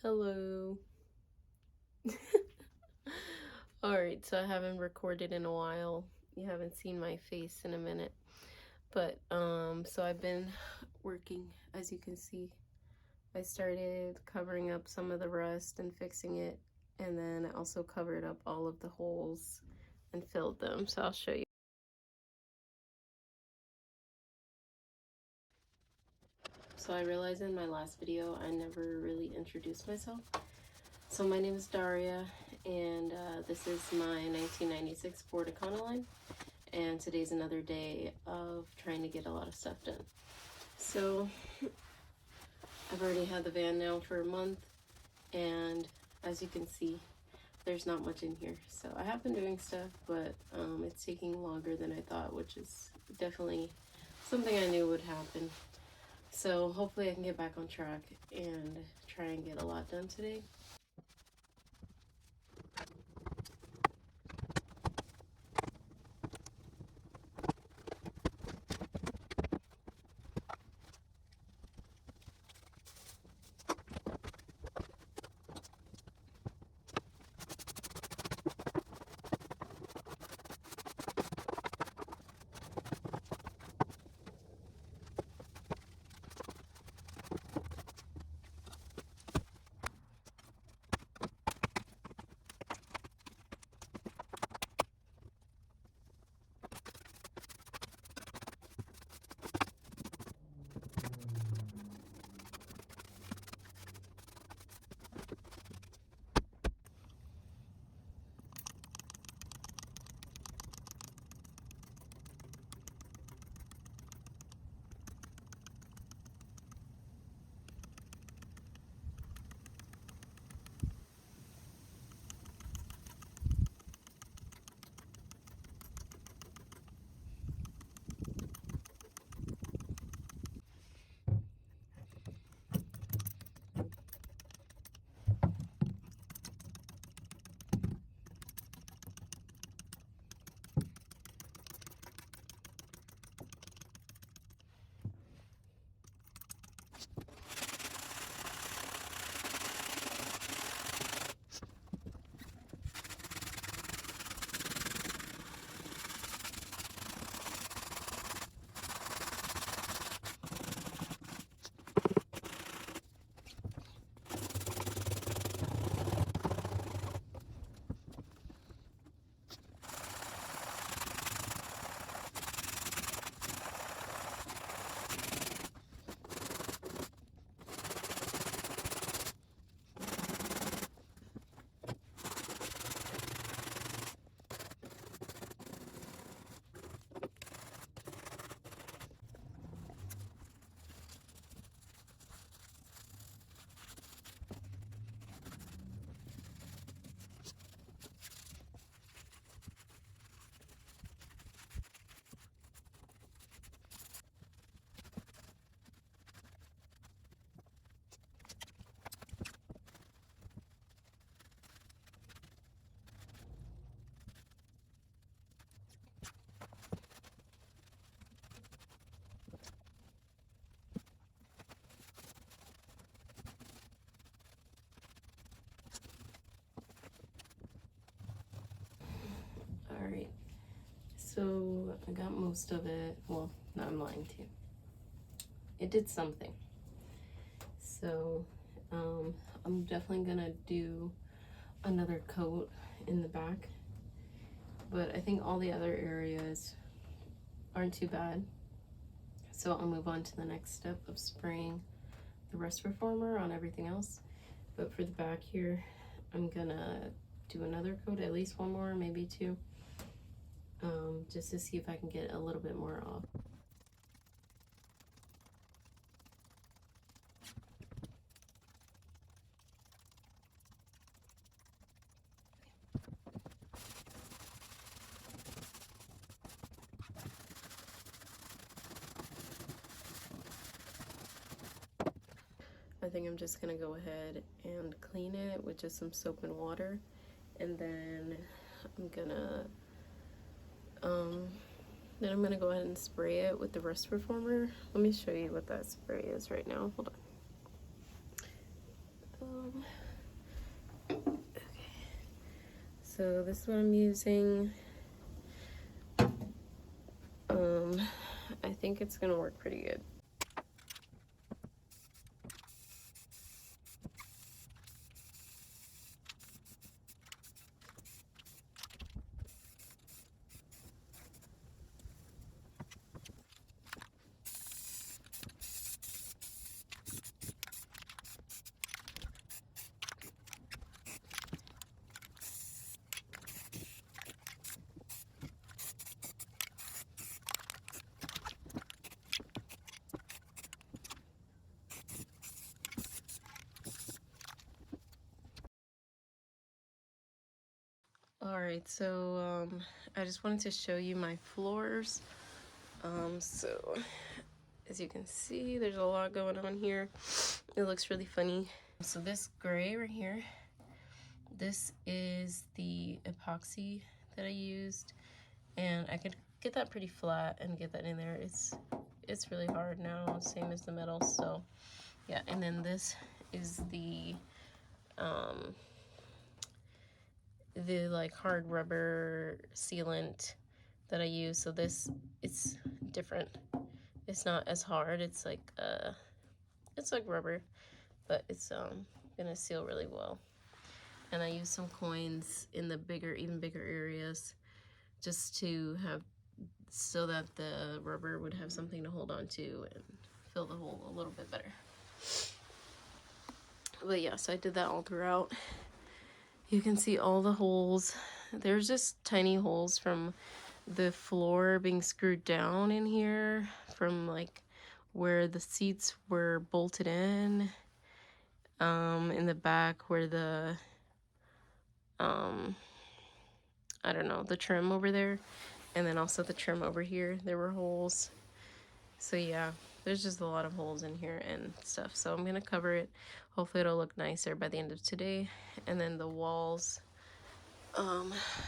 Hello. Alright, so I haven't recorded in a while. You haven't seen my face in a minute. But, so I've been working, as you can see. I started covering up some of the rust and fixing it, and then I also covered up all of the holes and filled them, so I'll show you. So I realized in my last video I never really introduced myself. So my name is Daria, and this is my 1996 Ford Econoline, and today's another day of trying to get a lot of stuff done. So I've already had the van now for a month, and as you can see, there's not much in here. So I have been doing stuff, but it's taking longer than I thought, which is definitely something I knew would happen. So hopefully I can get back on track and try and get a lot done today. Alright, so I got most of it. Well, no, I'm lying to you. It did something. So I'm definitely gonna do another coat in the back, but I think all the other areas aren't too bad. So I'll move on to the next step of spraying the rust reformer on everything else. But for the back here, I'm gonna do another coat, at least one more, maybe two, just to see if I can get a little bit more off. I think I'm just gonna go ahead and clean it with just some soap and water, and then I'm gonna go ahead and spray it with the rust reformer. Let me show you what that spray is right now. Hold on. Okay. So this is what I'm using. I think it's gonna work pretty good. Alright, so I just wanted to show you my floors. So as you can see, there's a lot going on here. It looks really funny. So this gray right here, this is the epoxy that I used, and I could get that pretty flat and get that in there. It's really hard now, same as the metal. So yeah, and then this is the like hard rubber sealant that I use. So this, it's different. It's not as hard. It's like rubber, but it's gonna seal really well. And I use some coins in the even bigger areas, just to have, so that the rubber would have something to hold on to and fill the hole a little bit better. But yeah, so I did that all throughout. You can see all the holes. There's just tiny holes from the floor being screwed down in here, from like where the seats were bolted in the back where the I don't know, the trim over there, and then also the trim over here, there were holes. So yeah, there's just a lot of holes in here and stuff. So I'm gonna cover it. Hopefully it'll look nicer by the end of today. And then the walls,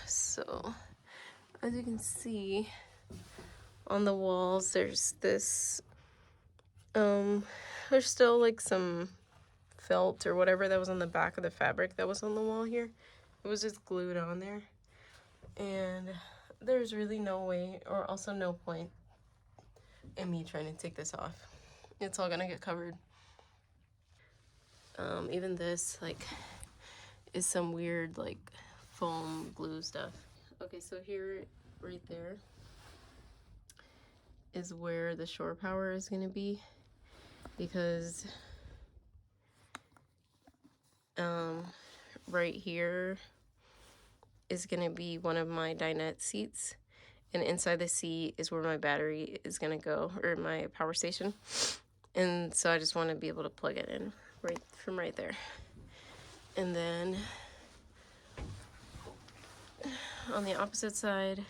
so as you can see on the walls, there's this there's still like some felt or whatever that was on the back of the fabric that was on the wall here. It was just glued on there, and there's really no way, or also no point in me trying to take this off. It's all gonna get covered. Even this like is some weird like foam glue stuff. Okay, so here, right there, is where the shore power is gonna be, because right here is gonna be one of my dinette seats, and inside the seat is where my battery is gonna go, or my power station. And so I just want to be able to plug it in right there. And then on the opposite side,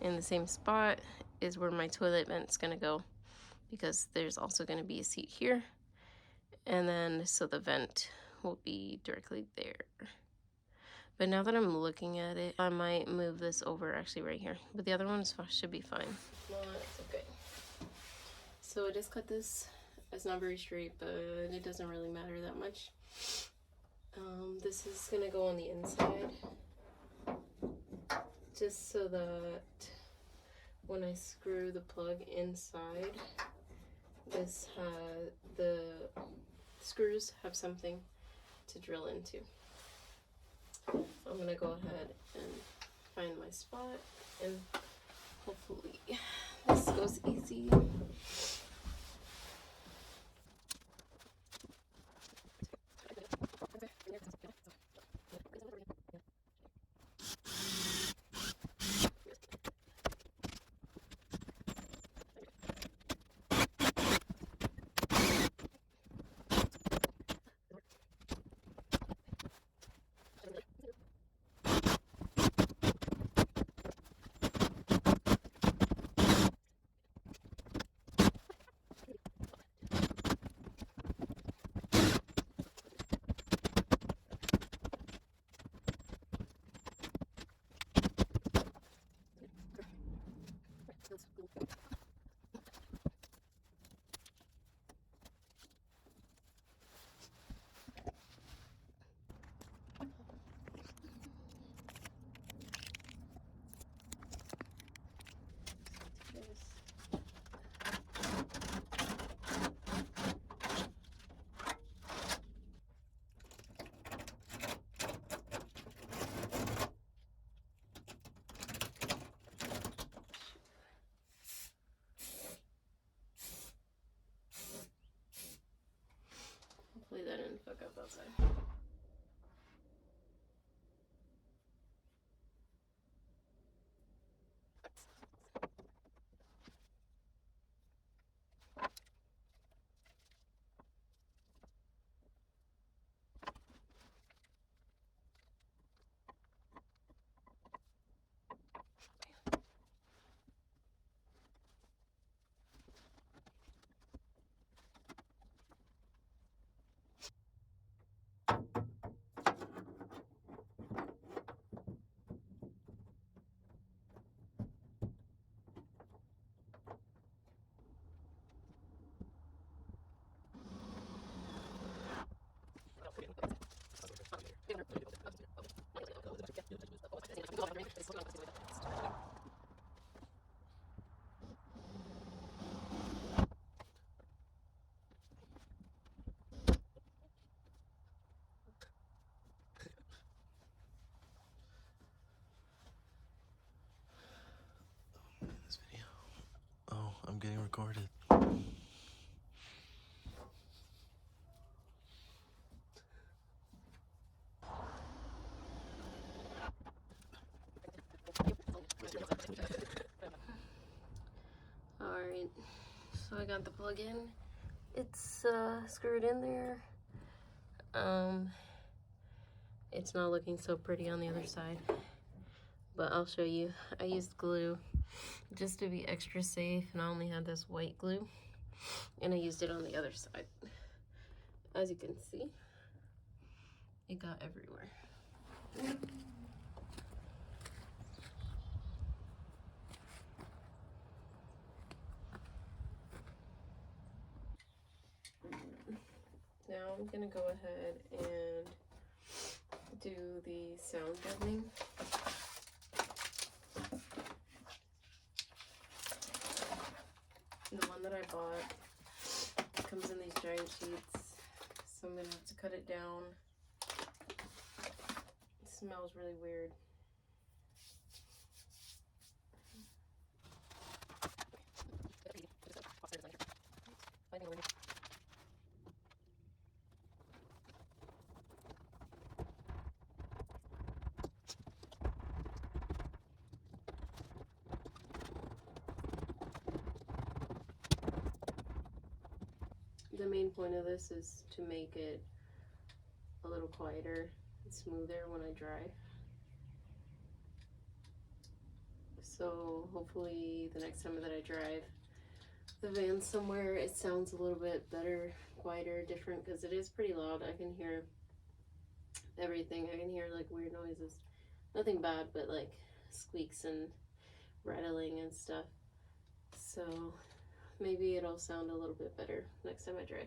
in the same spot, is where my toilet vent's gonna go, because there's also gonna be a seat here. And then so the vent will be directly there. But now that I'm looking at it, I might move this over actually right here. But the other one should be fine. Well, that's okay. So I just cut this. It's not very straight, but it doesn't really matter that much. This is gonna go on the inside, just so that when I screw the plug inside, the screws have something to drill into. I'm gonna go ahead and find my spot, and hopefully this goes easy. Hopefully that didn't fuck up outside. This video. Oh, I'm getting recorded. Alright, so I got the plug in. It's screwed in there. It's not looking so pretty on the other side, but I'll show you. I used glue just to be extra safe, and I only had this white glue, and I used it on the other side. As you can see, it got everywhere. Now I'm gonna go ahead and do the sound deadening. The one that I bought comes in these giant sheets, so I'm gonna have to cut it down. It smells really weird. The main point of this is to make it a little quieter and smoother when I drive. So hopefully the next time that I drive the van somewhere, it sounds a little bit better, quieter, different, because it is pretty loud. I can hear everything. I can hear like weird noises. Nothing bad, but like squeaks and rattling and stuff. So maybe it'll sound a little bit better next time I drive.